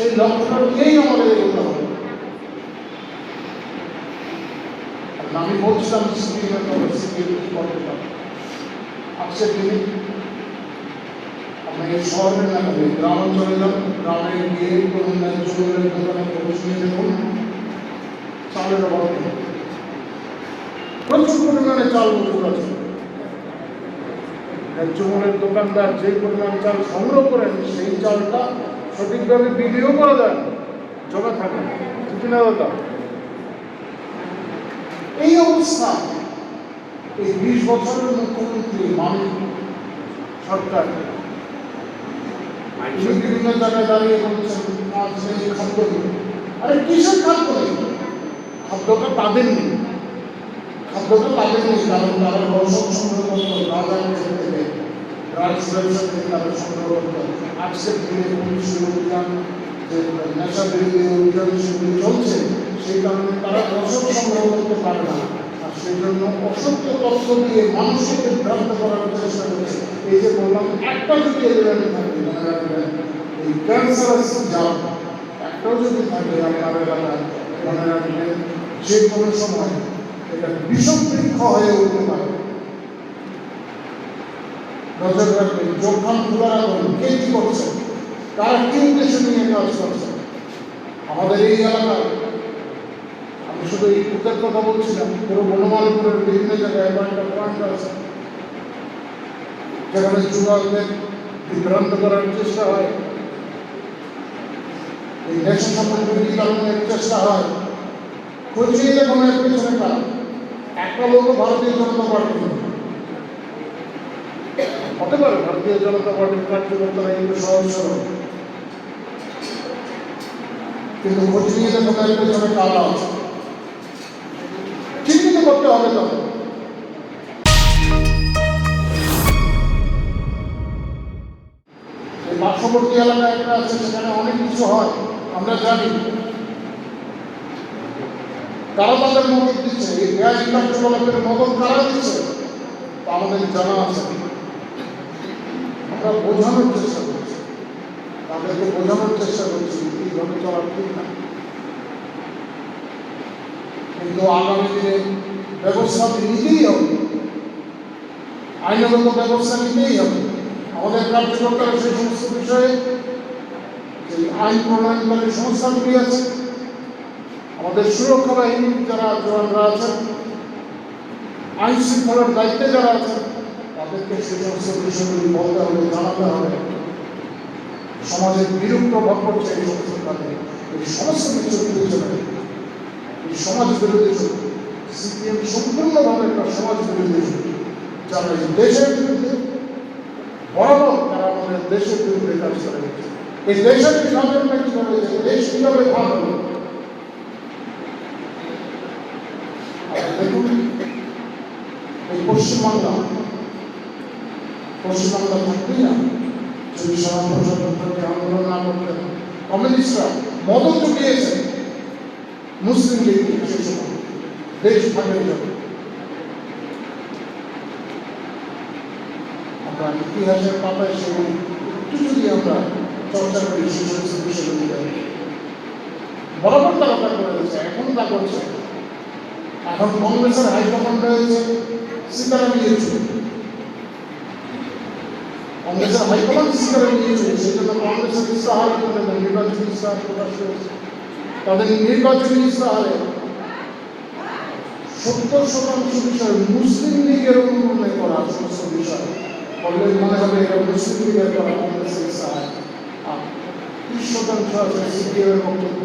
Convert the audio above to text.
সেই লক্ষ্যটা নিয়েই আমাদের এগোতে হবে। আমি বলছিলাম আজকের দিনে আপনি এই শহরের না হবে গ্রামাঞ্চলে যান, গ্রামে গিয়ে কোনো ন্যায্যমূল্যের দোকানে প্রবেশ নিয়ে দেখুন, চালের অভাব নেই, প্রচুর পরিমাণে চাল মজুদ আছে। ন্যায্যমূল্যের দোকানদার যে পরিমাণ চাল সংগ্রহ করেন সেই চালটা সঠিকভাবে বিক্রিও করা যায়, জমে থাকে, ঠিক না দাদা? এই অবস্থা এই 20 বছরের মুখ্যমন্ত্রী মানিক সরকার বিভিন্ন জায়গায় দাঁড়িয়ে বলছেন খাদ্য নেই। আরে কিসের খাদ্য নেই? খাদ্যটা তাদের নেই, খাদ্যটা তাদের নেই, কারণ তারা রসদ সংগ্রহ করতো রাজার থেকে, রাজ ব্যবসা থেকে তাদের সংগ্রহ করতো। আজকের দিনে পুলিশের অভিযান, যে নেশা বিরোধী অভিযান সেগুলি চলছে, সেই কারণে তারা রসদ সংগ্রহ করতে পারে না, আর সেই জন্য অসত্য তথ্য দিয়ে মানুষকে বিভ্রান্ত করার চেষ্টা করছে। এই যে বললাম, একটা যদি এলিমেন্ট থাকে, মনে রাখবেন এই ক্যান্সারাস জাল একটাও যদি থাকে আপনার এলাকায়, মনে রাখবেন যে কোনো সময় এটা বিষম বৃক্ষ হয়ে উঠতে পারে। নজর রাখবেন, যোগখান খোলা রাখবেন, কে কি করছে, কারা কি উদ্দেশ্য নিয়ে কাজ করছে। আমাদের এই এলাকায় আমি শুধু এই উত্তর কথা বলছিলাম, পুরো বনমালীপুরের বিভিন্ন জায়গায় কয়েকটা পয়েন্ট আছে যেখানে যুবকদের বিভ্রান্ত করার চেষ্টা হয়, এই নেশা সম্পর্কে কারণের চেষ্টা হয়। খোঁজিয়ে দেখুন এর পেছনে কারণ একটা লোক ভারতীয় জনতা পার্টি হতে পারে, ভারতীয় জনতা পার্টির কার্যকর্তারা কিন্তু সহজ সরল, কিন্তু খোঁজ নিয়ে দেখুন এর পেছনে কারা আছে, চিহ্নিত করতে হবে। তখন এই পার্শ্ববর্তী এলাকায় একটা আছে, সেখানে অনেক কিছু হয় আমরা জানি, কারা তাদের মদত দিচ্ছে, এই বেআইনি কার্যকলাপের মদত কারা দিচ্ছে আমাদের জানা আছে। আমরা বোঝানোর চেষ্টা করছি, তাদেরকে বোঝানোর চেষ্টা করছি এইভাবে চলা ঠিক না, কিন্তু আগামী দিনে ব্যবস্থা নিতেই হবে, আইনগত ব্যবস্থা নিতেই হবে। আমাদের কার্যকর্তারা সেই সমস্ত বিষয়ে যে আইন প্রণয়নকারী সংস্থাগুলি আছে, আমাদের সুরক্ষা বাহিনীর যারা জওয়ানরা আছেন, আইন শৃঙ্খলার দায়িত্বে যারা আছেন, তাদেরকে সেই সমস্ত বিষয়গুলি বলতে হবে, জানাতে হবে। সমাজের বিরূপ প্রভাব পড়ছে এই সমস্ত কাজে, এই সমস্ত কিছুর পিছনে এই সমাজ বিরোধী শক্তি। সিপিএম সম্পূর্ণভাবে একটা সমাজ বিরোধী শক্তি, যারা এই দেশের বিরুদ্ধে বরাবর তারা আমাদের দেশের বিরুদ্ধে কাজ করে। এই দেশের বিভাজনটা কিভাবে, দেশ কিভাবে ভাগ হল, দেখুন এই পশ্চিমবাংলা থাকবেই না যদি সমাজকে আন্দোলন না করতেন। কমিউনিস্টরা মদত জুগিয়েছে মুসলিম লীগকে সেই সময় দেশ ভাগের জন্য। আমরা ইতিহাসের পাতায় সেগুলি একটু যদি আমরা চর্চা করি, সেই সমস্ত বিষয়গুলি বরাবর তারা তা করে দিচ্ছে, এখন তা করছে। এখন কংগ্রেসের হাইকমান্ড রয়েছে সীতারাম ইয়েচুরি, কংগ্রেসের হাইকমান্ড সীতারাম ইয়েচুরি, সেই জন্য কংগ্রেসের ইস্তাহার নির্বাচনী ইস্তাহার প্রকাশ করেছে। তাদের নির্বাচনী ইস্তাহারে 70% বিষয় মুসলিম লীগের অনুমোদনে করা সমস্ত বিষয় বললে মনে হবে এটা মুসলিম লীগের করা কংগ্রেসের ইস্তাহার, আর 30% আছে সিপিএমের বক্তব্য।